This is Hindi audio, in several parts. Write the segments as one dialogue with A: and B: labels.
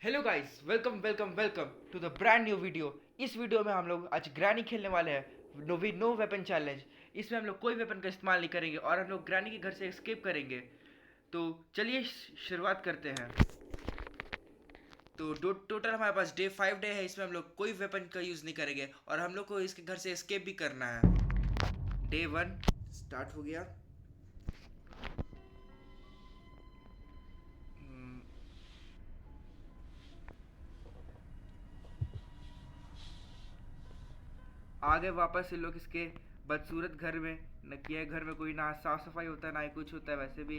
A: Hello guys, welcome welcome welcome to the brand new video. इस वीडियो में हम लोग आज ग्रैनी खेलने वाले हैं। No weapon challenge. इसमें हम लोग कोई वेपन का इस्तेमाल नहीं करेंगे और हम लोग ग्रैनी के घर से एस्केप करेंगे। तो चलिए शुरुआत करते हैं। तो टोटल हमारे पास डे 5 है। इसमें हम लोग कोई वेपन का यूज़ नहीं करेंगे और हम लोग को इसके घर से एस्केप भी करना है। डे 1 स्टार्ट हो गया। हम्म, आ गए वापस से लोग इसके बदसूरत घर में। न किया घर में कोई ना साफ सफाई होता है ना ही कुछ होता है। वैसे भी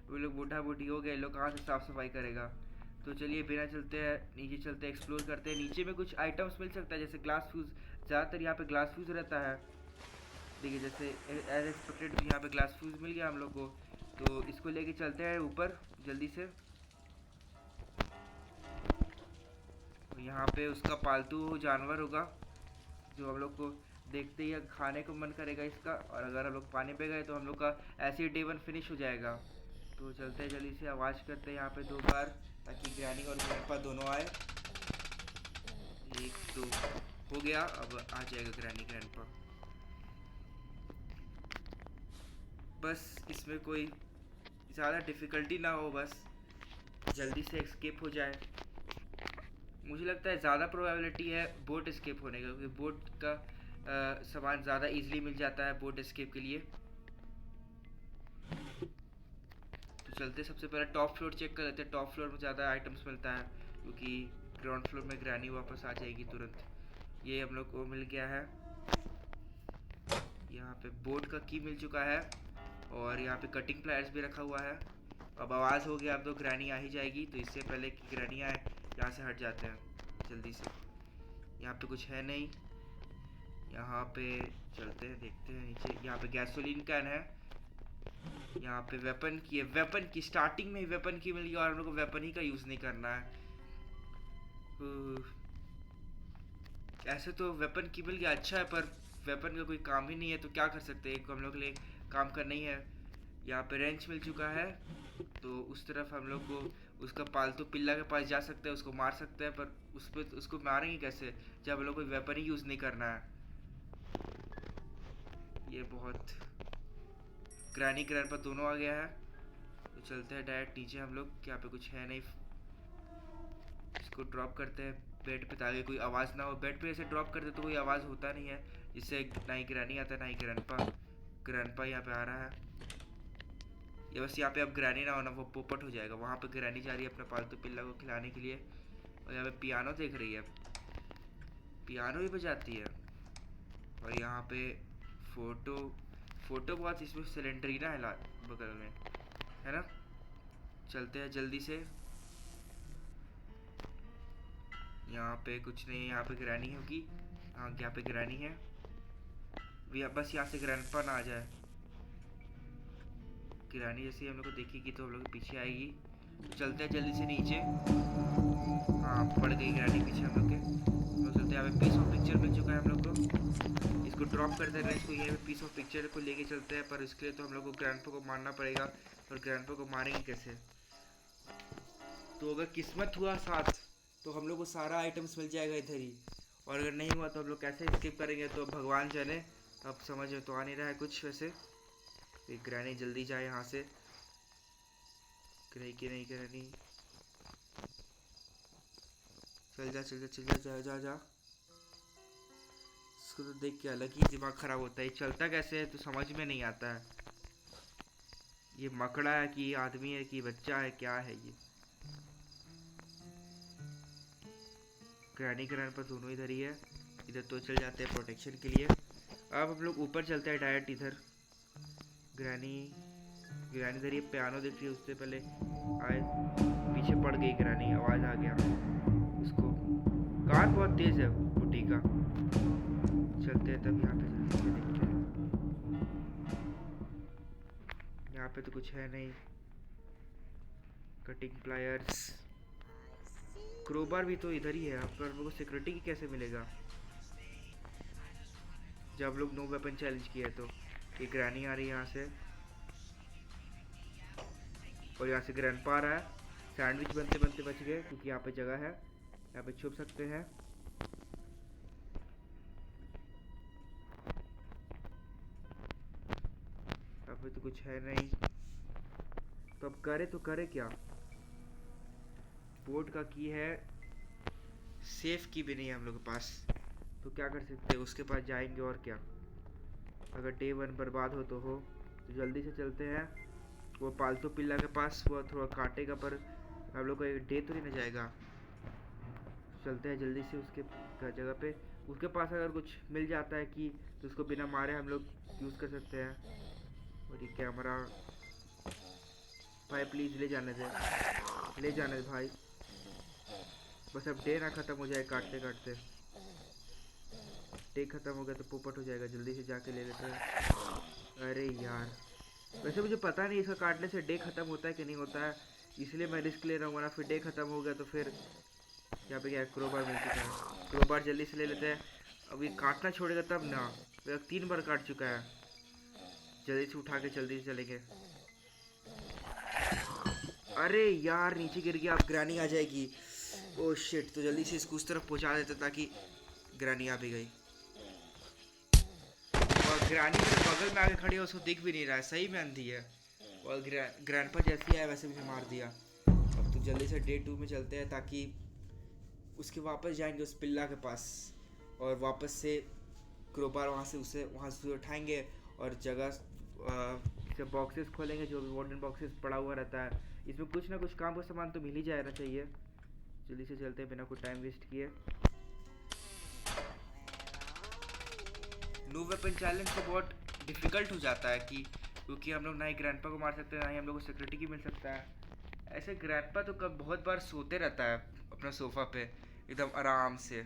A: वो लोग बूढ़ा बूढ़ी हो गए, लोग कहाँ से साफ सफाई करेगा। तो चलिए बिना चलते हैं नीचे चलते एक्सप्लोर करते हैं। नीचे में कुछ आइटम्स मिल सकता है जैसे ग्लास फ्यूज़। ज़्यादातर यहाँ पे ग्लास फ्यूज़ रहता है। देखिए जैसे एज एक्सपेक्टेड यहाँ पे ग्लास फ्यूज़ मिल गया हम लोग को। तो इसको लेके चलते हैं ऊपर जल्दी से। यहाँ पे उसका पालतू जानवर होगा जो हम लोग को देखते ही खाने को मन करेगा इसका। और अगर हम लोग पानी पे गए तो हम लोग का ऐसे ही डे 1 फिनिश हो जाएगा। तो चलते हैं जल्दी से, आवाज़ करते हैं यहाँ पे 2 बार ताकि ग्रैनी और ग्रैंडपा दोनों आए। एक दो हो गया, अब आ जाएगा ग्रैनी ग्रैंडपा। बस इसमें कोई ज़्यादा डिफ़िकल्टी ना हो, बस जल्दी से एस्केप हो जाए। मुझे लगता है ज़्यादा प्रोबेबिलिटी है बोट एस्केप होने का, क्योंकि बोट का सामान ज़्यादा इजीली मिल जाता है बोट एस्केप के लिए। तो चलते सबसे पहले टॉप फ्लोर चेक कर लेते हैं। टॉप फ्लोर में ज़्यादा आइटम्स मिलता है क्योंकि ग्राउंड फ्लोर में ग्रैनी वापस आ जाएगी तुरंत। ये हम लोग को मिल गया है। यहाँ पे बोट का की मिल चुका है और यहाँ पे कटिंग प्लायर्स भी रखा हुआ है। अब आवाज़ हो गया, अब तो ग्रैनी आ ही जाएगी। तो इससे पहले कि ग्रैनी आए यहाँ से हट जाते हैं जल्दी से। यहाँ पे कुछ है नहीं। यहाँ पे चलते हैं देखते हैं नीचे। यहाँ पे गैसोलीन कैन है। यहाँ पे वेपन की स्टार्टिंग में ही वेपन की मिल गई और हम लोग को वेपन ही का यूज़ नहीं करना है। ऐसे तो वेपन की मिल गया अच्छा है, पर वेपन का कोई काम ही नहीं है तो क्या कर सकते हैं। एक हम लोग के लिए काम करना ही है। यहाँ पे रेंच मिल चुका है तो उस तरफ हम लोग को उसका पालतू पिल्ला के पास जा सकते हैं, उसको मार सकते हैं। पर उस पर उसको मारेंगे कैसे जब हम लोग कोई वेपन ही यूज़ नहीं करना है। ये बहुत ग्रैनी ग्रैंडपा दोनों आ गया है। तो चलते हैं डायरेक्ट नीचे हम लोग। यहाँ पे कुछ है नहीं। इसको ड्रॉप करते हैं बेड पे ताकि कोई आवाज़ ना हो। बेड पे ऐसे ड्रॉप करते तो कोई आवाज़ होता नहीं है, जिससे ना ही ग्रैनी आता ना ही ग्रैंडपा। ग्रैंडपा यहाँ पे आ रहा है। ये बस यहाँ पे अब ग्रैनी ना होना, वो पोपट हो जाएगा। वहाँ पे ग्रैनी जा रही है अपने पालतू पिल्ला को खिलाने के लिए। और यहाँ पे पियानो देख रही है, पियानो ही बजाती है। और यहाँ पे फोटो फोटो बहुत इसमें सिलेंडरीना है बगल में, है ना। चलते हैं जल्दी से। यहाँ पे कुछ नहीं, यहाँ पे ग्रैनी होगी। हाँ यहाँ पे ग्रैनी है। बस यहाँ से ग्रैंडपा ना आ जाए। ग्रैनी जैसे हम लोग को देखेगी तो हम लोग के पीछे आएगी। तो चलते हैं जल्दी से नीचे। हाँ पड़ गई ग्रैनी पीछे हम लोग के। हम लोग चलते हैं। यहाँ पे पीस ऑफ पिक्चर मिल चुका है हम लोग को। इसको ड्रॉप कर देना है। इसको ये पीस ऑफ पिक्चर को लेके चलते हैं, पर इसके लिए तो हम लोग को ग्रैंडपा को मारना पड़ेगा। और ग्रैंडपा को मारेंगे कैसे। तो अगर किस्मत हुआ साथ तो हम लोग को सारा आइटम्स मिल जाएगा इधर ही। और अगर नहीं हुआ तो हम लोग कैसे स्किप करेंगे तो भगवान जाने। अब समझ में तो आ नहीं रहा है कुछ वैसे। ग्रैनी जल्दी जाए यहाँ से। नहीं कि नहीं ग्रैनी, चल जा चल जा चल जा जा जा जा। इसको तो देख के अलग ही दिमाग खराब होता है। चलता कैसे है तो समझ में नहीं आता है। ये मकड़ा है कि आदमी है कि बच्चा है, क्या है ये। ग्रैनी ग्रैंडपा दोनों इधर ही है। इधर तो चल जाते हैं प्रोटेक्शन के लिए। अब हम लोग ऊपर चलते हैं डायरेक्ट इधर। ग्रैनी ग्रैनी इधर ये पियानो देख रही है। उससे पहले आए पीछे पड़ गई ग्रैनी, आवाज़ आ गया उसको। कान बहुत तेज़ है बुढ़ी का। चलते हैं तब यहाँ पे जल्दी से देखते हैं। यहाँ पे तो कुछ है नहीं। कटिंग प्लायर्स, क्रोबार भी तो इधर ही है। अब पर लोगों को सिक्योरिटी की कैसे मिलेगा जब लोग नो वेपन चैलेंज किया है। तो ये ग्रैनी आ रही है यहाँ से और यहाँ से ग्रैंडपा आ रहा है। सैंडविच बनते बनते बच गए क्योंकि यहाँ पे जगह है, यहाँ पे छुप सकते हैं। यहाँ पे तो कुछ है नहीं, तो अब करे क्या? बोर्ड का की है, सेफ की भी नहीं है हम लोग के पास, तो क्या कर सकते हैं? उसके पास जाएंगे और क्या। अगर डे 1 बर्बाद हो तो जल्दी से चलते हैं वो पालतू पिल्ला के पास। वो थोड़ा काटेगा पर हम लोग का एक डे तो नहीं ना जाएगा। चलते हैं जल्दी से उसके जगह पे। उसके पास अगर कुछ मिल जाता है कि तो उसको बिना मारे हम लोग यूज़ कर सकते हैं। और ये कैमरा भाई प्लीज़ ले जाने दे, ले जाने दे भाई। बस अब डे ना ख़त्म हो जाए काटते काटते। डे ख़त्म हो गया तो पोपट हो जाएगा, जल्दी से जाके ले लेते हैं। अरे यार, वैसे मुझे पता नहीं इसका काटने से डे ख़त्म होता है कि नहीं होता है, इसलिए मैं रिस्क ले रहा हूँ। वरना फिर डे ख़त्म हो गया तो फिर यहाँ पे क्या है, क्रोबार मिल चुका है। क्रोबार जल्दी से ले लेते हैं। अब ये काटना छोड़ेगा तब ना, वो 3 बार काट चुका है। जल्दी से उठा के जल्दी से चलेंगे। अरे यार नीचे गिर गया, अब ग्रैनी आ जाएगी। ओह शिट, तो जल्दी से इसको उस तरफ पहुंचा देते ताकि ग्रैनी आ भी गई। और ग्रैनी मेरे बगल में आके खड़ी है, उसको दिख भी नहीं रहा है, सही में अंधी है। और ग्रैंडपा जैसी है वैसे मुझे मार दिया। अब तो जल्दी से डे 2 में चलते हैं ताकि उसके वापस जाएंगे उस पिल्ला के पास और वापस से क्रोबार वहाँ से उठाएंगे और जगह से बॉक्सेस खोलेंगे, जो भी वॉर्डन बॉक्सेस पड़ा हुआ रहता है। इसमें कुछ ना कुछ काम का सामान तो मिल ही जाना चाहिए। जल्दी से चलते हैं बिना कोई टाइम वेस्ट किए। नो वेपन चैलेंज तो बहुत डिफ़िकल्ट हो जाता है कि क्योंकि हम लोग ना ही ग्रैंडपा को मार सकते हैं, ना ही हम लोग को सिक्योरिटी की मिल सकता है। ऐसे ग्रैंडपा तो कब बहुत बार सोते रहता है अपना सोफ़ा पे एकदम आराम से,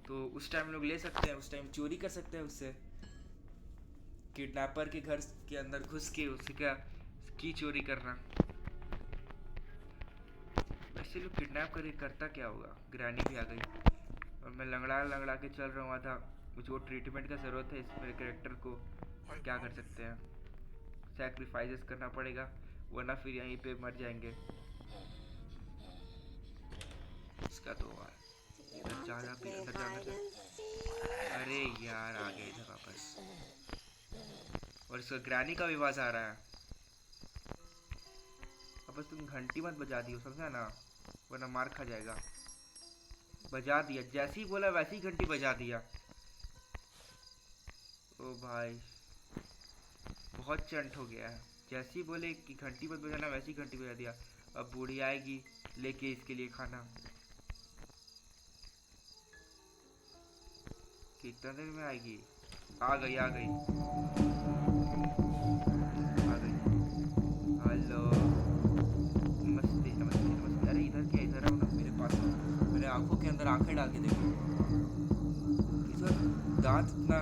A: तो उस टाइम लोग ले सकते हैं, उस टाइम चोरी कर सकते हैं उससे। किडनैपर के घर के अंदर घुस के उससे क्या की चोरी करना। वैसे लोग किडनैप करके करता क्या होगा? ग्रैनी भी आ गई और मैं लंगड़ा लंगड़ा के चल रहा हूँ आधा। मुझको ट्रीटमेंट का ज़रूरत है इस मेरे कैरेक्टर को, क्या कर सकते हैं, सैक्रिफाइसेस करना पड़ेगा वरना फिर यहीं पे मर जाएंगे। इसका तो इधर जाना भी अंदर जाना चाहिए। अरे यार आ गए इधर वापस, और इसका ग्रैनी का भी आवाज़ आ रहा है। अब बस तुम घंटी मत बजा दियो, समझा ना, वरना मार खा जाएगा। बजा दिया, जैसे ही बोला वैसे ही घंटी बजा दिया। ओ भाई बहुत चंट हो गया है, जैसे ही बोले कि घंटी मत बजाना वैसे ही घंटी बजा दिया। अब बूढ़ी आएगी लेके इसके लिए खाना। कितना देर में आएगी? आ गई आ गई आ गई। हेलो, नमस्ते नमस्ते नमस्ते। अरे इधर क्या, इधर आओ ना मेरे पास, मेरे आंखों के अंदर आंखें डाल के देखो। इधर दांत इतना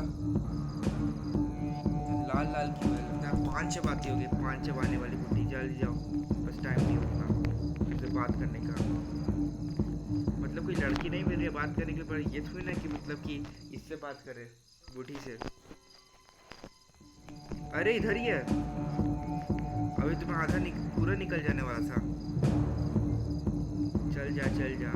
A: लाल लाल क्यों है? लगता है पान चबाती होगी, पान चबाने वाली बुढ़ी। जल्दी जाओ, बस टाइम नहीं उतना उससे बात करने का। मतलब कोई लड़की नहीं मिल रही है बात करने के लिए, पर ये थोड़ी ना कि मतलब कि इससे बात करे बूढ़ी से। अरे इधर ही है, अभी तो मैं पूरा निकल जाने वाला था। चल जा चल जा,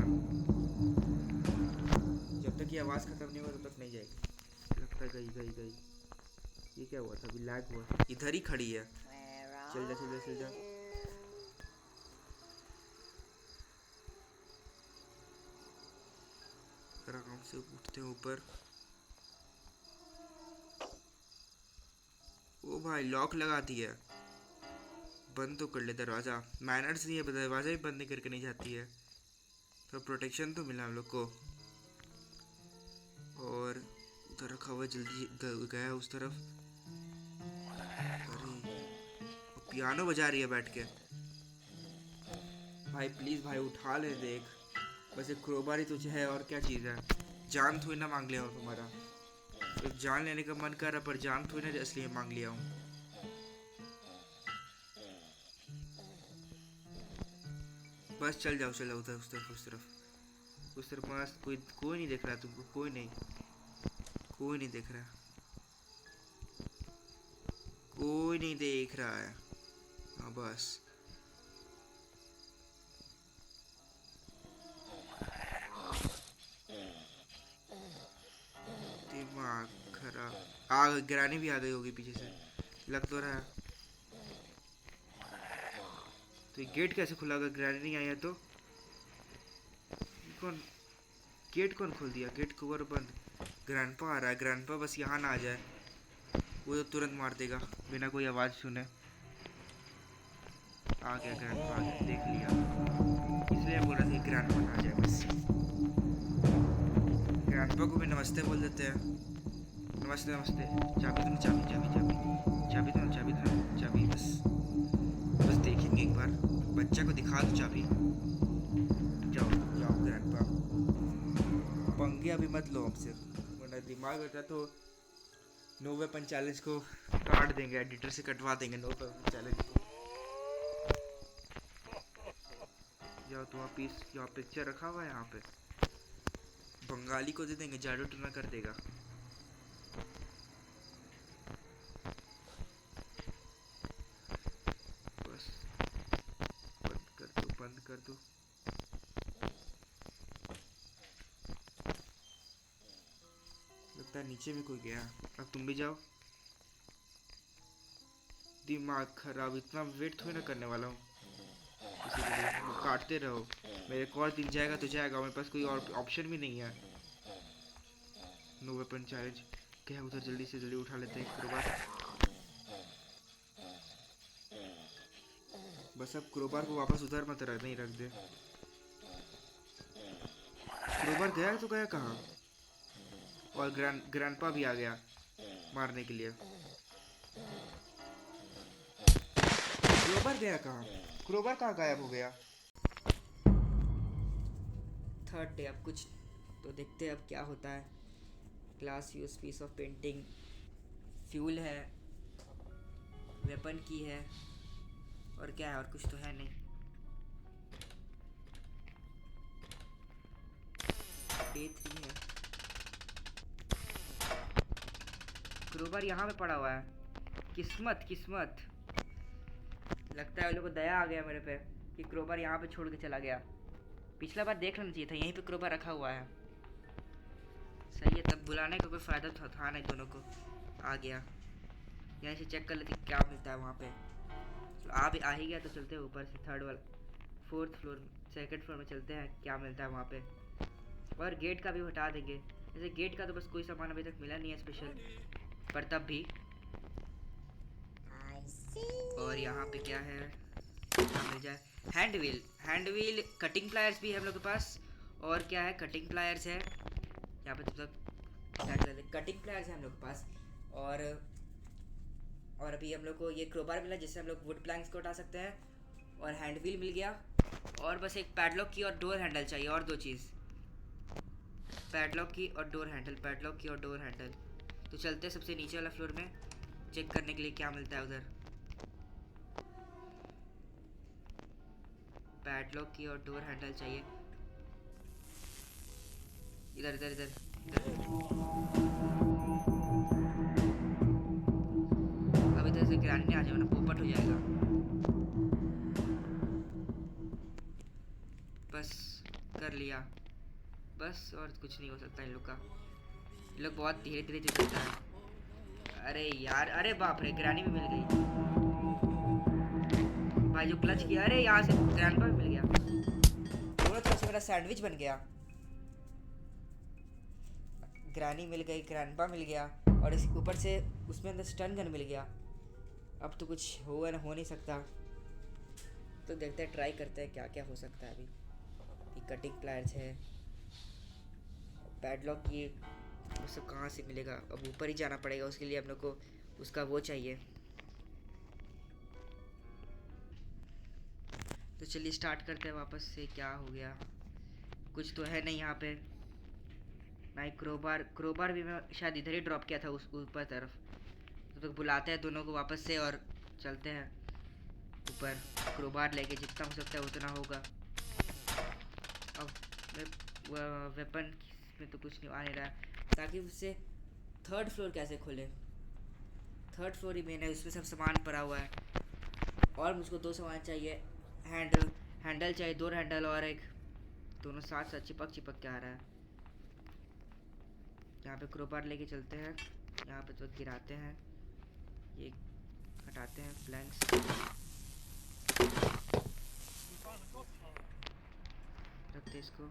A: जब तक ये आवाज़ ख़त्म नहीं हुआ तब तक नहीं जाएगी। लगता है गई गई गई। ये क्या हुआ था? अभी लैग हुआ, इधर ही खड़ी है। चल जा चल जा चल जा। आराम से उठते हैं ऊपर। ओ भाई लॉक लगा दिया, बंद तो कर ले दरवाज़ा। मैनर्स नहीं है, दरवाज़ा भी बंद नहीं करके नहीं जाती है, तो प्रोटेक्शन तो मिला हम लोग को। और उधर रखा हुआ, जल्दी गया उस तरफ। अरे पियानो बजा रही है बैठ के। भाई प्लीज़ भाई उठा ले देख, बस एक क्रोबार ही तुझे है और क्या चीज़ है? जान थोड़ी ना मांग लिया हूँ तुम्हारा, तो जान लेने का मन कर रहा पर जान थोड़ी ना इसलिए मांग लिया हूँ। बस चल जाओ उधर उस तरफ उस तरफ उस तरफ। मस्त कोई नहीं देख रहा तुमको, कोई नहीं देख रहा, कोई नहीं देख रहा है। हाँ बस माँ खरा आग गिरानी भी आ गई होगी पीछे से, लग तो रहा है। तो ये गेट कैसे खुला अगर गिरानी नहीं आई है तो? कौन गेट कौन खोल दिया? गेट कवर बंद। ग्रैंडपा आ रहा है, ग्रैंडपा बस यहाँ ना आ जाए, वो तो तुरंत मार देगा बिना कोई आवाज़ सुने। आ गया ग्रैंडपा, आ गया, देख लिया, इसलिए बोल रहा था कि ग्रैंडपा ना आ जाए बस। ग्रैंडपा को भी नमस्ते बोल देते हैं। नमस्ते नमस्ते। चाबी दो, चाबी चाबी चाबी चाबी दो, चाबी दो, चाबी। बस बस देखेंगे एक बार, बच्चा को दिखा दो चाबी। जाओ जाओ ग्रैंडपा, पंगे अभी मत लो हमसे, वरना दिमाग होता तो नो वेपन चैलेंज को काट देंगे, एडिटर से कटवा देंगे नो वेपन चैलेंज को। जाओ तो वापिस, यहाँ पिक्चर रखा हुआ है, यहाँ पे बंगाली को दे देंगे, जादू टूना कर देगा। बस बंद कर दो, बंद कर दो। लगता है नीचे में कोई गया, अब तुम भी जाओ। दिमाग खराब, इतना वेट थोड़ी ना करने वाला हूँ किसी के लिए, वो काटते रहो। मेरे को और दिन जाएगा तो जाएगा, मेरे पास कोई और ऑप्शन भी नहीं है। नो वेपन चैलेंज क्या है उधर, जल्दी से जल्दी उठा लेते हैं क्रोबार। बस अब क्रोबार को वापस उधर मत रख, नहीं रख दे। क्रोबार गया तो गया कहाँ? और ग्रैंडपा भी आ गया मारने के लिए। क्रोबार गया कहाँ? क्रोबार कहाँ गायब हो गया?
B: थर्ड डे, अब कुछ तो देखते हैं अब क्या होता है। Glass use, piece of painting, fuel है, वेपन की है, और क्या है, और कुछ तो है नहीं। डे 3 है। क्रोबर यहाँ पे पड़ा हुआ है। किस्मत किस्मत, लगता है उन लोगों को दया आ गया मेरे पे कि क्रोबर यहाँ पे छोड़ के चला गया। पिछला बार देख लेना चाहिए था, यहीं पे क्रोबर रखा हुआ है। सही है, तब बुलाने का कोई फ़ायदा था नहीं, दोनों को आ गया। यहाँ से चेक कर लेते क्या मिलता है वहाँ पे। तो आ ही गया तो चलते हैं ऊपर से, थर्ड वाला, फोर्थ फ्लोर, सेकंड फ्लोर में चलते हैं, क्या मिलता है वहाँ पे। और गेट का भी हटा देंगे। जैसे गेट का तो बस कोई सामान अभी तक मिला नहीं है स्पेशल, पर तब भी। और यहाँ पे क्या है, क्या मिल जाए? Hand wheel, hand wheel, cutting pliers भी है हम लोग के पास। और क्या है, कटिंग प्लायर्स है यहाँ पे, मतलब कटिंग प्लायर्स है हम लोग के पास। और अभी हम लोग को ये क्रोबार मिला जिससे हम लोग वुड प्लैंक्स को उठा सकते हैं। और हैंड व्हील मिल गया, और बस एक पैडलॉक की और डोर हैंडल चाहिए, और दो चीज़, पैडलॉक की और डोर हैंडल, पैडलॉक की और डोर हैंडल। तो चलते हैं सबसे नीचे वाला फ्लोर में चेक करने के लिए क्या मिलता है उधर। पैडलॉक की और डोर हैंडल चाहिए। इधर इधर इधर, अब इधर से गिरानी नहीं आ जाए, वरना पोपट हो जाएगा। बस कर लिया, बस और कुछ नहीं हो सकता इन लोग का। ये लोग बहुत धीरे धीरे चलता है। अरे यार, अरे बाप रे, गिरानी भी मिल गई भाई, जो क्लच किया। अरे यहाँ से ग्रैंडपा भी मिल गया, दोनों तरफ से मेरा सैंडविच बन गया। ग्रानी मिल गई, ग्रैंडपा मिल गया, और इस ऊपर से उसमें अंदर स्टन गन मिल गया। अब तो कुछ होगा ना, हो नहीं सकता। तो देखते हैं, ट्राई करते हैं क्या क्या हो सकता है अभी। कटिंग प्लायर्स है, पैडलॉक की, वो सब कहाँ से मिलेगा? अब ऊपर ही जाना पड़ेगा उसके लिए, हम लोग को उसका वो चाहिए। तो चलिए स्टार्ट करते हैं वापस से। क्या हो गया? कुछ तो है नहीं यहाँ पे, ना ही क्रोबार। क्रोबार भी मैं शायद इधर ही ड्रॉप किया था उस ऊपर तरफ। तो बुलाते हैं दोनों को वापस से और चलते हैं ऊपर, क्रोबार लेके जितना हो सकता है उतना होगा। अब वेपन में तो कुछ नहीं आ नहीं रहा है, ताकि उससे थर्ड फ्लोर कैसे खोले? थर्ड फ्लोर ही मेन है, उसमें सब सामान पड़ा हुआ है। और मुझको दो सामान चाहिए, हैंडल चाहिए, दो हैंडल, और एक, दोनों साथ साथ चिपक चिपक के आ रहा है। यहाँ पे क्रोबार लेके चलते हैं, यहाँ पे तो गिराते हैं, ये हटाते हैं प्लैंक्स, रखते इसको,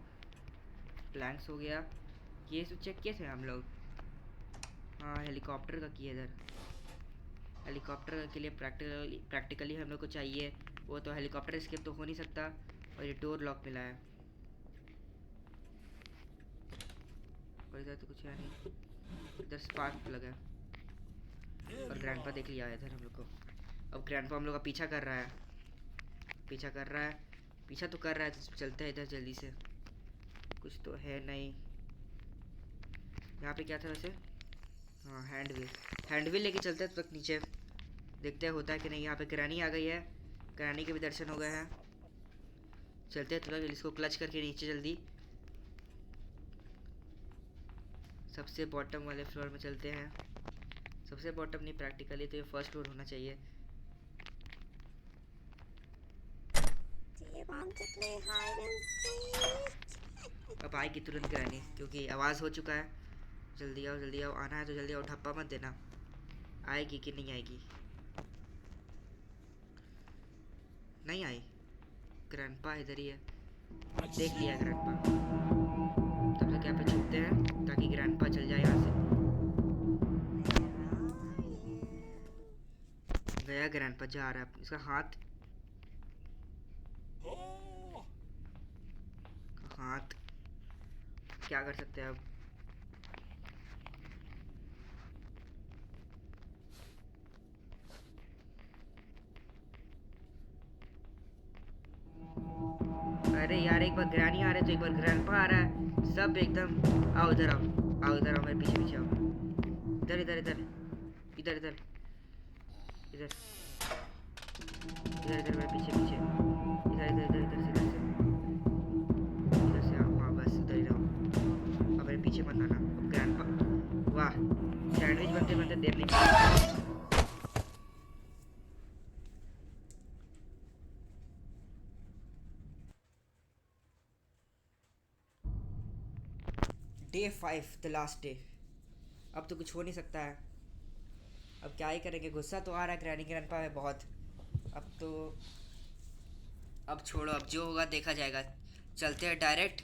B: प्लैंक्स हो गया। ये सब चेक किए थे हम लोग। हाँ हेलीकॉप्टर का किए इधर, हेलीकॉप्टर के लिए प्रैक्टिकली हम लोग को चाहिए वो, तो हेलीकॉप्टर स्केप तो हो नहीं सकता। और ये डोर लॉक मिला है, और इधर तो कुछ है नहीं, इधर स्पार्क लगा है। और ग्रैंडपा देख लिया है इधर हम लोग को। अब ग्रैंडपा हम लोग का पीछा कर रहा है, पीछा कर रहा है, पीछा तो कर रहा है, तो चलते हैं इधर जल्दी से। कुछ तो है नहीं यहाँ पे, क्या था वैसे? हाँ हैंड व्हील लेके चलते हैं तक नीचे, देखते हैं होता है कि नहीं। यहाँ पे ग्रैनी आ गई है, ग्रैनी के भी दर्शन हो गए हैं। चलते हैं थोड़ा, इसको क्लच करके नीचे जल्दी, सबसे बॉटम वाले फ्लोर में चलते हैं। सबसे बॉटम नहीं, प्रैक्टिकली तो ये फर्स्ट फ्लोर होना चाहिए। अब आएगी तुरंत ग्रैनी, क्योंकि आवाज़ हो चुका है। जल्दी आओ जल्दी आओ, आना है तो जल्दी आओ, ठप्पा मत देना। आएगी कि नहीं आएगी? नहीं आई, ग्रैंडपा इधर ही है, देख लिया ग्रैंडपा। तब तक यहाँ पे छुपते हैं ताकि ग्रैंडपा चल जाए यहाँ से। गया ग्रैंडपा, जा रहा है, इसका हाथ क्या कर सकते हैं अब? अरे यार, एक बार ग्रैनी आ रहे तो एक बार ग्रैंडपा आ रहा है, सब एकदम। आओ इधर आओ, आओ इधर आओ, मेरे पीछे पीछे आओ, इधर इधर इधर इधर इधर इधर इधर इधर, मेरे पीछे पीछे, इधर इधर इधर इधर से इधर से आओ। हाँ बस उधर ही रहो, अब मेरे पीछे मत आना। अब ग्रैंडपा, वाह सैंडविच बनते बनते देर नहीं। Day 5, the last day. अब तो कुछ हो नहीं सकता है, अब क्या ही करेंगे। गुस्सा तो आ रहा है ग्रैनी ग्रैंडपा में बहुत। अब तो, अब छोड़ो, अब जो होगा देखा जाएगा। चलते हैं डायरेक्ट।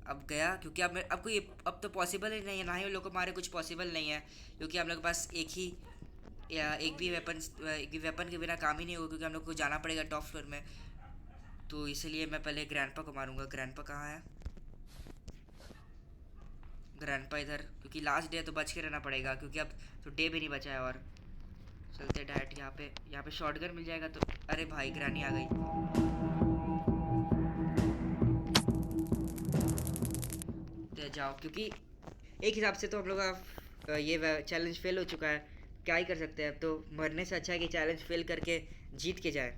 B: अब गया, क्योंकि अब कोई, अब तो पॉसिबल ही नहीं है, ना ही उन लोग को मारे कुछ पॉसिबल नहीं है, क्योंकि हम लोग के पास एक भी वेपन के बिना काम ही नहीं होगा, क्योंकि हम लोग को जाना पड़ेगा टॉप फ्लोर में। तो इसलिए मैं पहले ग्रैंडपा को मारूंगा। ग्रैंडपा कहाँ है? ग्रैंडपा इधर, क्योंकि लास्ट डे तो बच के रहना पड़ेगा, क्योंकि अब तो डे भी नहीं बचा है। और चलते डायरेक्ट यहाँ पे शॉटगन मिल जाएगा तो। अरे भाई ग्रैनी आ गई, तो जाओ, क्योंकि एक हिसाब से तो हम लोग का ये चैलेंज फेल हो चुका है। क्या ही कर सकते हैं, अब तो मरने से अच्छा है कि चैलेंज फेल करके जीत के जाए।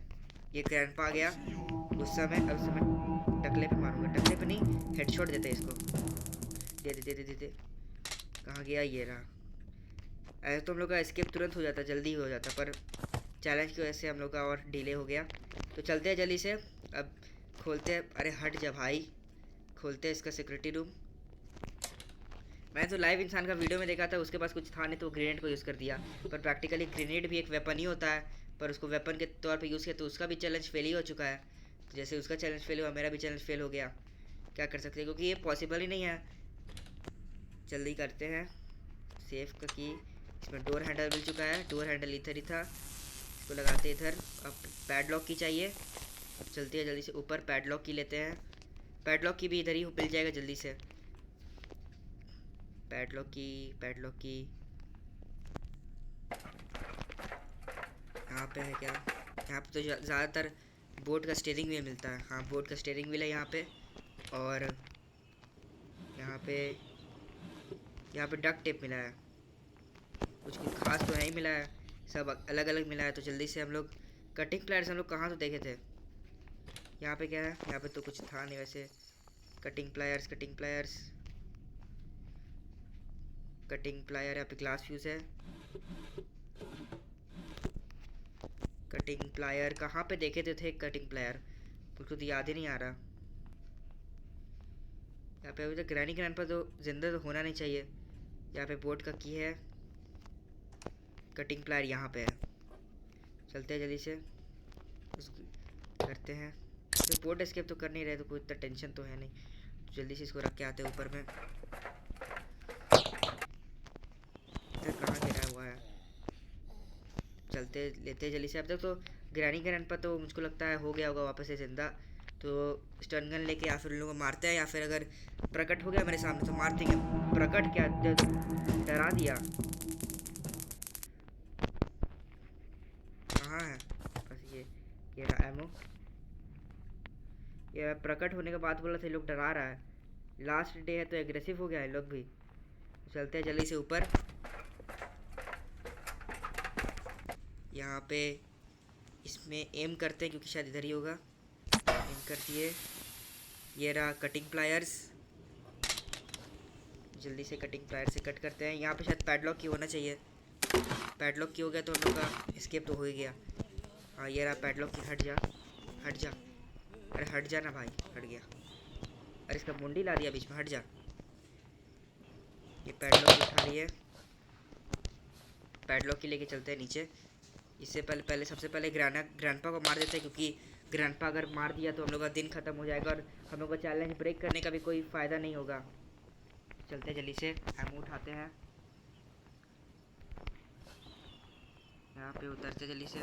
B: ये ग्रैंडपा आ गया गुस्सा में, अब से मैं टकले पे मारूंगा, टकले पे नहीं, हेडशॉट देते हैं इसको। दे दे दे दे दे दे, कहाँ गया? ये रहा। ऐसे तो हम लोग का एस्केप तुरंत हो जाता, जल्दी हो जाता, पर चैलेंज की वजह से हम लोग का और डिले हो गया। तो चलते हैं जल्दी से, अब खोलते हैं। अरे हट जा भाई, खोलते हैं इसका सिक्योरिटी रूम। मैंने तो लाइव इंसान का वीडियो में देखा था, उसके पास कुछ था नहीं तो वो ग्रेनेड को यूज़ कर दिया, पर प्रैक्टिकली ग्रेनेड भी एक वेपन ही होता है, पर उसको वेपन के तौर पे यूज़ किया तो उसका भी चैलेंज फेल ही हो चुका है। तो जैसे उसका चैलेंज फेल हुआ, मेरा भी चैलेंज फेल हो गया। क्या कर सकते हैं, क्योंकि ये पॉसिबल ही नहीं है। जल्दी करते हैं। सेफ का की, इसमें डोर हैंडल मिल चुका है, डोर हैंडल इधर ही था, इसको लगाते हैं इधर। अब पैडलॉक की चाहिए, अब चलते हैं जल्दी से ऊपर, पैडलॉक की लेते हैं। पैडलॉक की भी इधर ही मिल जाएगा जल्दी से। पैडलॉक की यहाँ पे है क्या? यहाँ पे तो ज़्यादातर बोट का स्टीयरिंग व्हील मिलता है। हाँ बोट का स्टीयरिंग व्हील है यहाँ पे, और यहाँ पे डक टेप मिला है। कुछ खास तो नहीं मिला है, सब अलग अलग मिला है। तो जल्दी से हम लोग, कटिंग प्लायर्स हम लोग कहाँ तो देखे थे। यहाँ पे क्या है? यहाँ पे तो कुछ था नहीं वैसे। कटिंग प्लायर्स यहाँ पे ग्लास फ्यूज है। कटिंग प्लायर कहाँ पे देखे थे कटिंग प्लायर, मुझको तो याद ही नहीं आ रहा। यहाँ पे अभी तक ग्रैनी ग्रैंडपा तो जिंदा तो होना नहीं चाहिए। यहाँ पे बोर्ड का की है, कटिंग प्लायर यहाँ पे है। चलते हैं जल्दी से, करते हैं। तो बोर्ड एस्केप तो कर नहीं रहे तो कोई इतना टेंशन तो है नहीं। जल्दी से इसको रख के आते हैं ऊपर में। कहाँ गिरा हुआ है, चलते लेते हैं जल्दी से। अब तक तो ग्रैनी ग्रैंडपा तो मुझको लगता है हो गया होगा वापस से जिंदा। तो स्टन गन लेके या फिर उन लोगों को मारते हैं, या फिर अगर प्रकट हो गया मेरे सामने तो मार देंगे। प्रकट क्या डरा दिया, कहाँ है बस ये रहा एमो। ये प्रकट होने के बाद बोला था ये लोग डरा रहा है। लास्ट डे है तो एग्रेसिव हो गया है लोग भी। चलते हैं जल्दी से ऊपर। यहाँ पे इसमें एम करते हैं क्योंकि शायद इधर ही होगा। एम कर दिए, ये रहा कटिंग प्लायर्स। जल्दी से कटिंग प्लायर से कट करते हैं। यहाँ पे शायद पैडलॉक की होना चाहिए। पैडलॉक की हो गया तो हम लोग का एस्केप तो हो ही गया। हाँ ये रहा पैडलॉक की। हट जा हट जा, अरे हट जा ना भाई, हट गया। अरे इसका मुंडी ला दिया बीच में, हट जा। ये पैडलॉक उठा रही है, पैडलॉक की लेके चलते हैं नीचे। इससे पहले सबसे पहले ग्रैंडपा को मार देते हैं, क्योंकि ग्रैंडपा अगर मार दिया तो हम लोग का दिन ख़त्म हो जाएगा और हम लोग का चैलेंज ब्रेक करने का भी कोई फ़ायदा नहीं होगा। चलते हैं जल्दी से, एमो उठाते हैं। यहाँ पे उतरते जल्दी से।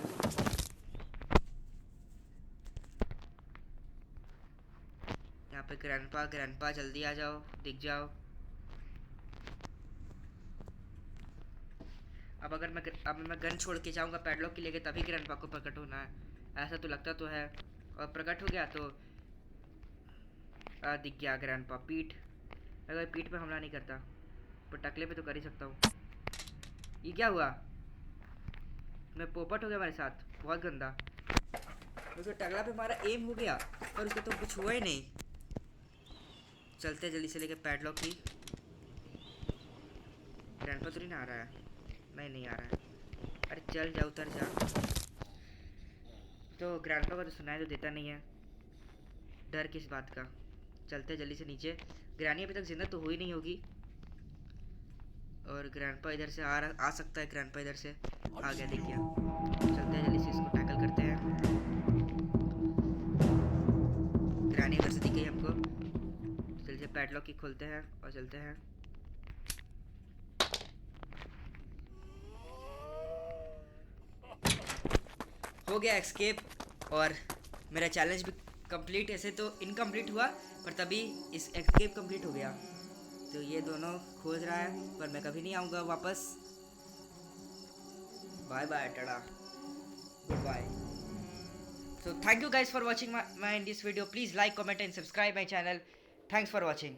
B: यहाँ पे ग्रैंडपा जल्दी आ जाओ, दिख जाओ। अब मैं गन छोड़ के जाऊंगा पैडलॉक के लेके, तभी ग्रैंडपा को प्रकट होना है, ऐसा तो लगता तो है। और प्रकट हो गया तो दिख गया ग्रैंडपा। पीठ, अगर पीठ पे हमला नहीं करता पर टकले पे तो कर ही सकता हूँ। ये क्या हुआ, मैं पोपट हो गया मेरे साथ, बहुत गंदा। उसको टकला पे मारा, एम हो गया पर उसको तो कुछ हुआ ही नहीं। चलते जल्दी से लेके पैडलॉक की। ग्रैंडपा तो नहीं आ रहा है, नहीं आ रहा है। अरे चल जा, उतर जा। तो ग्रैंडपा का तो सुनाई तो देता नहीं है, डर किस बात का। चलते जल्दी से नीचे। ग्रैनी अभी तक जिंदा तो हुई नहीं होगी, और ग्रैंडपा इधर से आ सकता है। ग्रैंडपा इधर से आ गया, दिख गया। चलते हैं जल्दी से, इसको टैकल करते हैं। ग्रैनी इधर से दिख गई हमको। जल्दी से पैडलॉक की खोलते हैं और चलते हैं। हो गया एक्सकेप, और मेरा चैलेंज भी कंप्लीट। ऐसे तो इनकम्प्लीट हुआ पर तभी इस एस्केप कंप्लीट हो गया। तो ये दोनों खोज रहा है पर मैं कभी नहीं आऊँगा वापस। Bye bye tata, goodbye. So thank you guys for watching my in this video. Please like, comment and subscribe my channel. Thanks for watching.